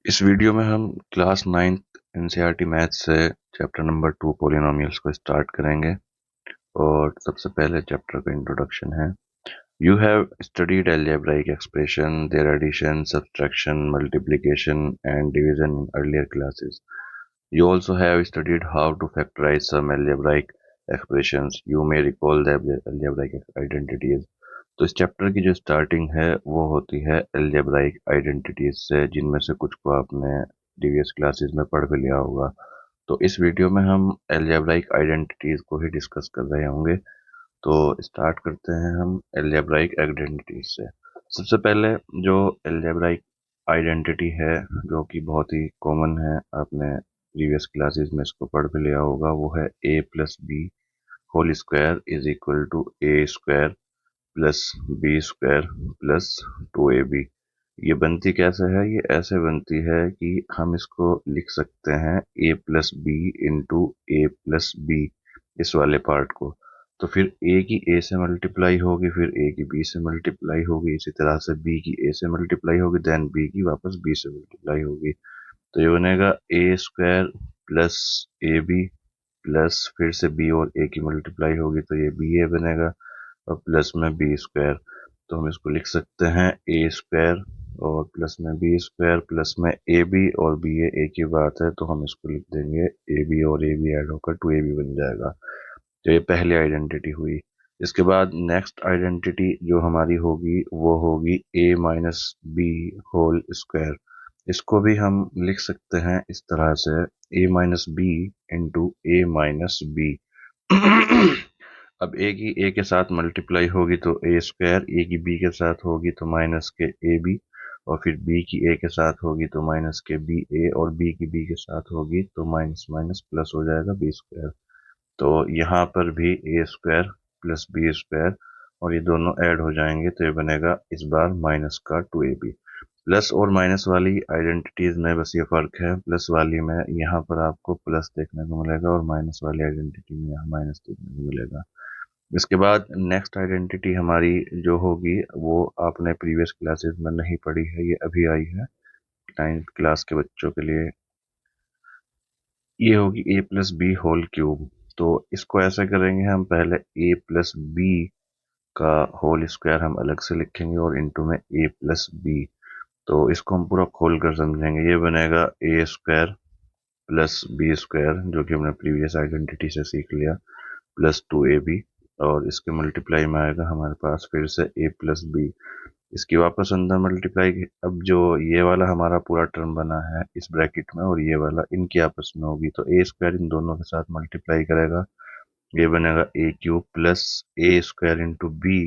इस वीडियो में हम क्लास 9th एनसीईआरटी मैथ्स से चैप्टर नंबर 2 पॉलिनोमियल्स को स्टार्ट करेंगे। और सबसे पहले चैप्टर का इंट्रोडक्शन है। You have studied algebraic expression, their addition, subtraction, multiplication and division in earlier classes. You also have studied how to factorize some algebraic expressions. You may recall the algebraic identities. तो इस chapter की जो starting है वो होती है algebraic identities से, जिनमें से कुछ को आपने प्रीवियस क्लासेस में पढ़ भी लिया होगा। तो इस वीडियो में हम अलजेब्राइक आइडेंटिटीज को ही डिस्कस कर रहे होंगे। तो स्टार्ट करते हैं हम अलजेब्राइक आइडेंटिटीज से। सबसे पहले जो अलजेब्राइक आइडेंटिटी है, जो कि बहुत ही कॉमन है, आपने प्रीवियस क्लासेस में इसको पढ़ भी लिया होगा, वो है a plus b whole square is equal to a square plus b square plus 2ab। ये बनती कैसे है? ये ऐसे बनती है कि हम इसको लिख सकते हैं a plus b into a plus b, इस वाले पार्ट को। तो फिर a की a से मल्टीप्लाई होगी, फिर a की b से मल्टीप्लाई होगी, इसी तरह से b की a से मल्टीप्लाई होगी, देन b की वापस b से मल्टीप्लाई होगी। तो ये बनेगा a square plus a b plus फिर से b और a की मल्टीप्लाई होगी तो ये बी ए बनेगा, और प्लस में बी स्क्वायर। तो हम इसको लिख सकते हैं ए स्क्वायर और प्लस में बी स्क्वायर प्लस में ए बी और बी ए एक ही बात है, तो हम इसको लिख देंगे ए बी और ए बी ऐड होकर 2ab बन जाएगा। तो ये पहली आइडेंटिटी हुई। इसके बाद नेक्स्ट आइडेंटिटी जो हमारी होगी वो होगी ए माइनस बी होल स्क्वायर। इसको भी हम लिख सकते हैं इस तरह से, ए minus b into a minus B. अब ए की ए के साथ मल्टीप्लाई होगी तो ए स्क्वायर, ए की बी के साथ होगी तो माइनस के ए बी, और फिर बी की ए के साथ होगी तो माइनस के बी ए, और बी की बी के साथ होगी तो माइनस माइनस प्लस हो जाएगा बी स्क्वायर। तो यहाँ पर भी ए स्क्वायर प्लस बी स्क्वायर और ये दोनों ऐड हो जाएंगे तो ये बनेगा इस बार माइनस का 2ab। प्लस और माइनस वाली आइडेंटिटीज में बस ये फर्क है, प्लस वाली में यहाँ पर आपको प्लस देखने को मिलेगा और माइनस वाली आइडेंटिटी में यहाँ माइनस देखने को मिलेगा। इसके बाद नेक्स्ट आइडेंटिटी हमारी जो होगी वो आपने प्रीवियस क्लासेस में नहीं पढ़ी है, ये अभी आई है 9th क्लास के बच्चों के लिए। ये होगी ए प्लस बी होल क्यूब। तो इसको ऐसा करेंगे, हम पहले ए प्लस बी का होल स्क्वायर हम अलग से लिखेंगे और इनटू में ए प्लस बी। तो इसको हम पूरा खोल कर समझेंगे। ये बनेगा a square plus b square, जो कि हमने प्रीवियस आइडेंटिटी से सीख लिया, प्लस 2ab, और इसके मल्टीप्लाई में आएगा हमारे पास फिर से a प्लस बी। इसकी वापस अंदर मल्टीप्लाई। अब जो ये वाला हमारा पूरा टर्म बना है इस ब्रैकेट में और ये वाला इनकी आपस में होगी तो ए स्क्वायर इन दोनों के साथ मल्टीप्लाई करेगा, ये बनेगा a cube plus A square into B.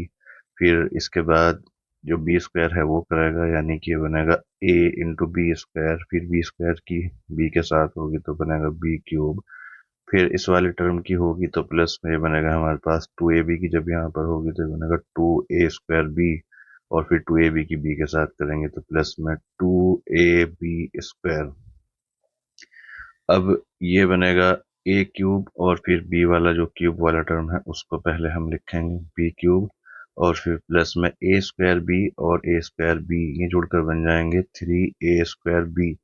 फिर इसके बाद जो बी स्क्वायर है वो करेगा, यानी कि ये बनेगा ए इंटू बी स्क्वायर, फिर बी स्क्वायर की बी के साथ होगी तो बनेगा बी क्यूब। फिर इस वाले टर्म की होगी तो प्लस में ये बनेगा हमारे पास 2ab की, जब यहाँ पर होगी तो ये बनेगा 2a स्क्वायर बी, और फिर 2ab की बी के साथ करेंगे तो प्लस में 2ab स्क्वायर। अब ये बनेगा ए क्यूब और फिर बी वाला जो क्यूब वाला टर्म है उसको पहले हम लिखेंगे बी क्यूब, और फिर प्लस में ए स्क्वायर बी और ए स्क्वायर बी, ये जुड़कर बन जाएंगे 3a स्क्वायर बी।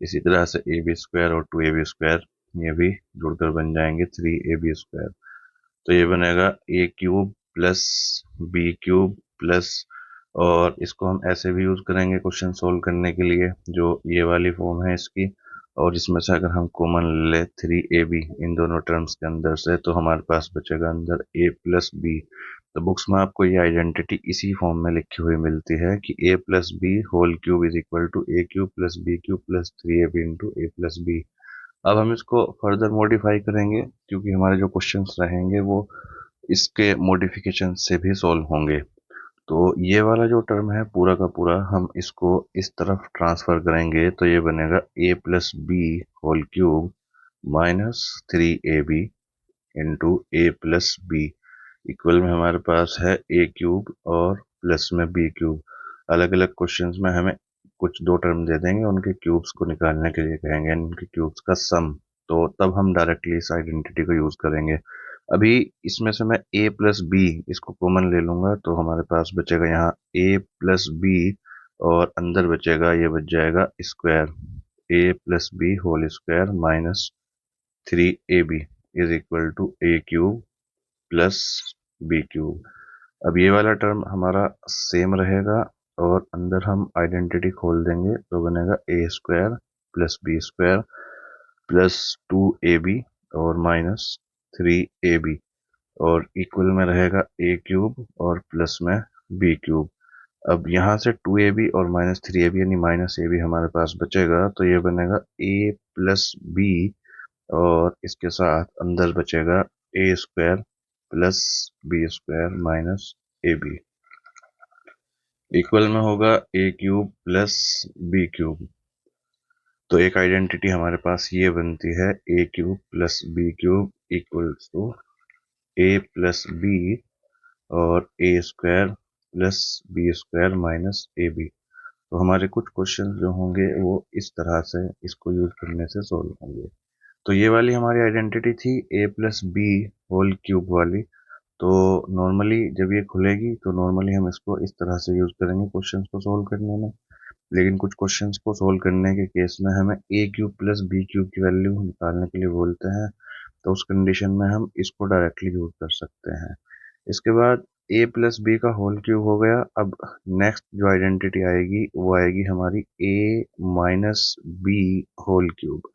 इसी तरह से ए बी स्क्वायर और 2ab स्क्वायर ये भी जुड़कर बन जाएंगे 3ab स्क्वायर। तो ये बनेगा a cube plus b cube plus, और इसको हम ऐसे भी यूज करेंगे क्वेश्चन सोल्व करने के लिए, जो ये वाली फॉर्म है इसकी, और इसमें से अगर हम कॉमन ले 3ab इन दोनों टर्म्स के अंदर से तो हमारे पास बचेगा अंदर a प्लस बी। तो बुक्स में आपको ये आइडेंटिटी इसी फॉर्म में लिखी हुई मिलती है कि a plus b whole cube is equal to a cube plus b cube plus 3ab into a plus b. अब हम इसको फर्दर मॉडिफाई करेंगे क्योंकि हमारे जो क्वेश्चंस रहेंगे वो इसके मॉडिफिकेशन से भी सॉल्व होंगे। तो ये वाला जो टर्म है पूरा का पूरा हम इसको इस तरफ ट्रांसफर करेंगे तो ये बनेगा a plus b whole cube minus 3ab into a plus b. Equal में हमारे पास है ए क्यूब और प्लस में बी क्यूब। अलग अलग क्वेश्चंस में हमें कुछ दो टर्म दे देंगे, उनके क्यूब्स को निकालने के लिए कहेंगे, उनके क्यूब्स का सम। तो तब हम डायरेक्टली इस आइडेंटिटी को यूज करेंगे। अभी इसमें से मैं a प्लस बी इसको कॉमन ले लूंगा तो हमारे पास बचेगा यहाँ a प्लस बी, और अंदर बचेगा ये बच जाएगा square. A plus b whole square minus 3ab is equal to a cube plus b cube. अब ये वाला टर्म हमारा सेम रहेगा और अंदर हम आइडेंटिटी खोल देंगे तो बनेगा a square plus b square plus 2ab और माइनस 3ab और इक्वल में रहेगा ए क्यूब और प्लस में बी क्यूब। अब यहाँ से 2ab और माइनस 3ab यानी माइनस ए बी हमारे पास बचेगा तो ये बनेगा a प्लस बी और इसके साथ अंदर बचेगा a square plus b square minus a b equal में होगा a cube plus b cube. तो एक आइडेंटिटी हमारे पास ये बनती है a cube plus b cube equals to a plus b और a square plus b square minus a b. तो हमारे कुछ क्वेश्चन जो होंगे वो इस तरह से इसको यूज करने से सोल्व होंगे। तो ये वाली हमारी आइडेंटिटी थी ए प्लस बी होल क्यूब वाली। तो नॉर्मली जब ये खुलेगी तो नॉर्मली हम इसको इस तरह से यूज करेंगे क्वेश्चंस को सोल्व करने में। लेकिन कुछ क्वेश्चंस को सोल्व करने के केस में हमें ए क्यूब प्लस बी क्यूब की वैल्यू निकालने के लिए बोलते हैं तो उस कंडीशन में हम इसको डायरेक्टली यूज कर सकते हैं। इसके बाद ए प्लस बी का होल क्यूब हो गया। अब नेक्स्ट जो आइडेंटिटी आएगी वो आएगी हमारी ए माइनस बी होल क्यूब।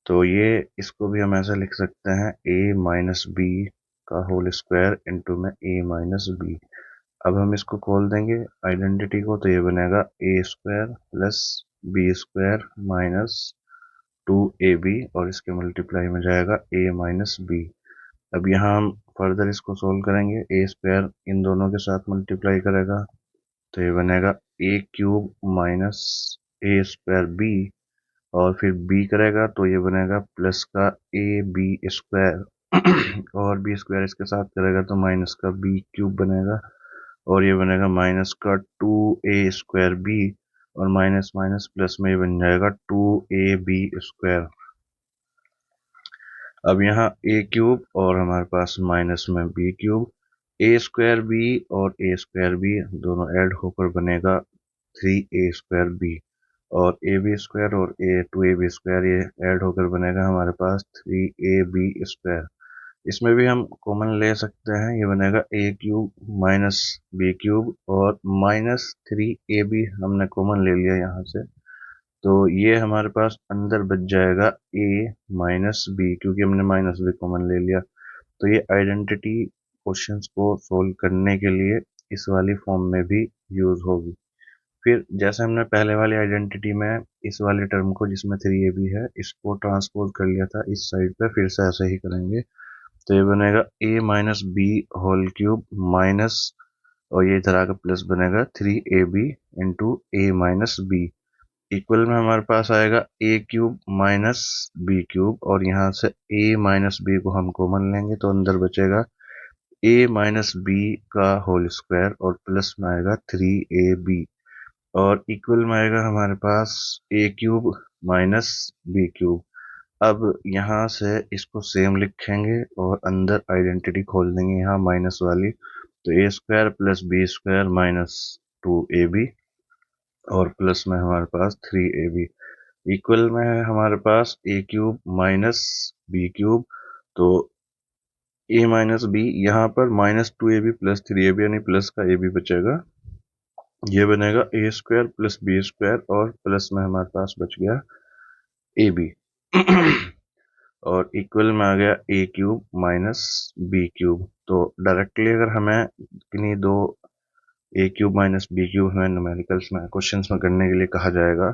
तो ये इसको भी हम ऐसा लिख सकते हैं ए माइनस बी का होल स्क्वायर इंटू में ए माइनस बी। अब हम इसको खोल देंगे आइडेंटिटी को तो ये बनेगा a square plus b square minus 2ab और इसके मल्टीप्लाई में जाएगा ए माइनस बी। अब यहाँ हम फर्दर इसको सोल्व करेंगे ए स्क्वायर इन दोनों के साथ मल्टीप्लाई करेगा तो ये बनेगा a cube minus A square B और फिर बी करेगा तो ये बनेगा प्लस का ए बी स्क्वायर और बी स्क्वायर इसके साथ करेगा तो माइनस का बी क्यूब बनेगा और ये बनेगा माइनस का 2a स्क्वायर बी और माइनस माइनस प्लस में ये बन जाएगा 2ab स्क्वायर। अब यहाँ ए क्यूब और हमारे पास माइनस में बी क्यूब ए स्क्वायर बी और ए स्क्वायर बी दोनों ऐड होकर बनेगा 3a स्क्वायर बी और ए बी स्क्वायर और ए 2ab स्क्वायर ये ऐड होकर बनेगा हमारे पास 3ab स्क्वायर। इसमें भी हम कॉमन ले सकते हैं ये बनेगा a cube minus b cube और माइनस 3ab हमने कॉमन ले लिया यहाँ से तो ये हमारे पास अंदर बच जाएगा ए माइनस बी क्योंकि हमने माइनस बी कॉमन ले लिया। तो ये आइडेंटिटी क्वेश्चंस को सोल्व करने के लिए इस वाली फॉर्म में भी यूज होगी। फिर जैसे हमने पहले वाली आइडेंटिटी में इस वाले टर्म को जिसमें 3ab है इसको ट्रांसपोज कर लिया था इस साइड पे फिर से ऐसे ही करेंगे तो ये बनेगा a minus b whole cube minus और ये इधर आकर प्लस बनेगा 3ab into a minus b equal में हमारे पास आएगा a cube minus b cube और यहाँ से ए माइनस बी को हम कॉमन लेंगे तो अंदर बचेगा ए माइनस बी का होल स्क्वायर और प्लस में आएगा 3ab और इक्वल में आएगा हमारे पास ए क्यूब माइनस बी क्यूब। अब यहाँ से इसको सेम लिखेंगे और अंदर आइडेंटिटी खोल देंगे यहाँ माइनस वाली तो a square plus b square minus 2ab और प्लस में हमारे पास 3ab इक्वल में है हमारे पास ए क्यूब माइनस बी क्यूब। तो ए माइनस बी यहाँ पर माइनस 2ab प्लस 3ab यानी प्लस का ab बचेगा ये बनेगा a square plus b square और प्लस में हमारे पास बच गया ए बी और इक्वल में आ गया ए क्यूब माइनस बी क्यूब। तो डायरेक्टली अगर हमें किन्हीं दो ए क्यूब माइनस बी क्यूब हमें न्यूमेरिकल्स में क्वेश्चंस में करने के लिए कहा जाएगा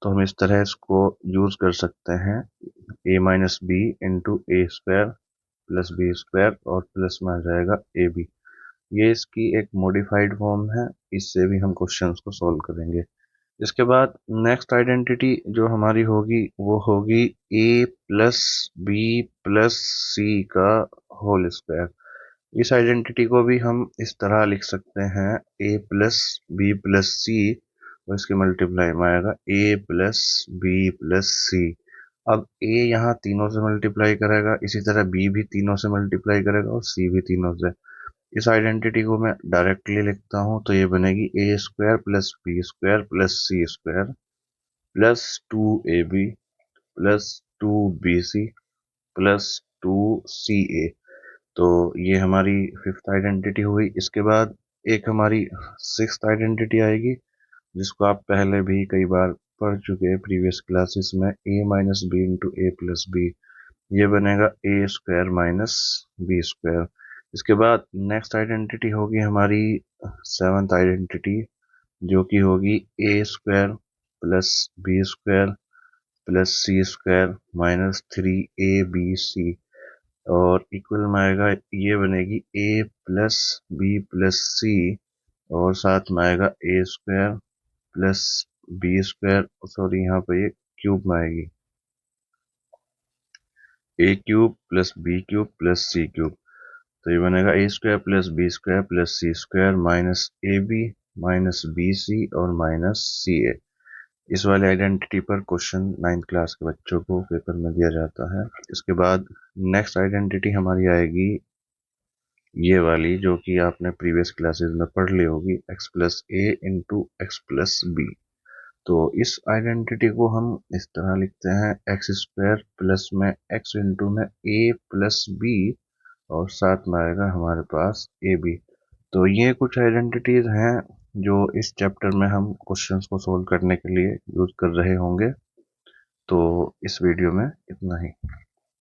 तो हम इस तरह इसको यूज कर सकते हैं ए माइनस बी इंटू ए स्क्वायर प्लस बी स्क्वायर और प्लस में आ जाएगा ए बी। ये इसकी एक मॉडिफाइड फॉर्म है इससे भी हम क्वेश्चंस को सॉल्व करेंगे। इसके बाद नेक्स्ट आइडेंटिटी जो हमारी होगी वो होगी ए प्लस बी प्लस सी का होल स्क्वायर। इस आइडेंटिटी को भी हम इस तरह लिख सकते हैं ए प्लस बी प्लस सी और इसके मल्टीप्लाई में आएगा ए प्लस बी प्लस सी। अब ए यहाँ तीनों से मल्टीप्लाई करेगा इसी तरह बी भी तीनों से मल्टीप्लाई करेगा और सी भी तीनों से। इस आइडेंटिटी को मैं डायरेक्टली लिखता हूँ तो ये बनेगी a square plus b square plus c square plus 2ab plus 2bc plus 2ca। तो ये हमारी फिफ्थ आइडेंटिटी हुई। इसके बाद एक हमारी सिक्स्थ आइडेंटिटी आएगी, जिसको आप पहले भी कई बार पढ़ चुके हैं प्रीवियस क्लासेस में, a minus b into a plus b. ये बनेगा a square minus b square. इसके बाद नेक्स्ट आइडेंटिटी होगी हमारी सेवंथ आइडेंटिटी, जो कि होगी a square plus b square plus c square minus 3abc। और इक्वल में आएगा, ये बनेगी a plus b plus c, और साथ में आएगा a square plus b square, sorry यहाँ पे ये क्यूब में आएगी, a cube plus b cube plus c cube. तो ये बनेगा a square plus b square plus c square minus a b minus b c और माइनस सी ए। इस वाले आइडेंटिटी पर क्वेश्चन 9th क्लास के बच्चों को पेपर में दिया जाता है। इसके बाद नेक्स्ट आइडेंटिटी हमारी आएगी ये वाली, जो कि आपने प्रीवियस क्लासेस में पढ़ ली होगी, x प्लस ए इंटू एक्स प्लस बी। तो इस आइडेंटिटी को हम इस तरह लिखते हैं, एक्स स्क्वायर प्लस में एक्स इंटू में ए प्लस बी, और साथ में आएगा हमारे पास ए बी। तो ये कुछ आइडेंटिटीज हैं जो इस चैप्टर में हम क्वेश्चंस को सोल्व करने के लिए यूज कर रहे होंगे। तो इस वीडियो में इतना ही।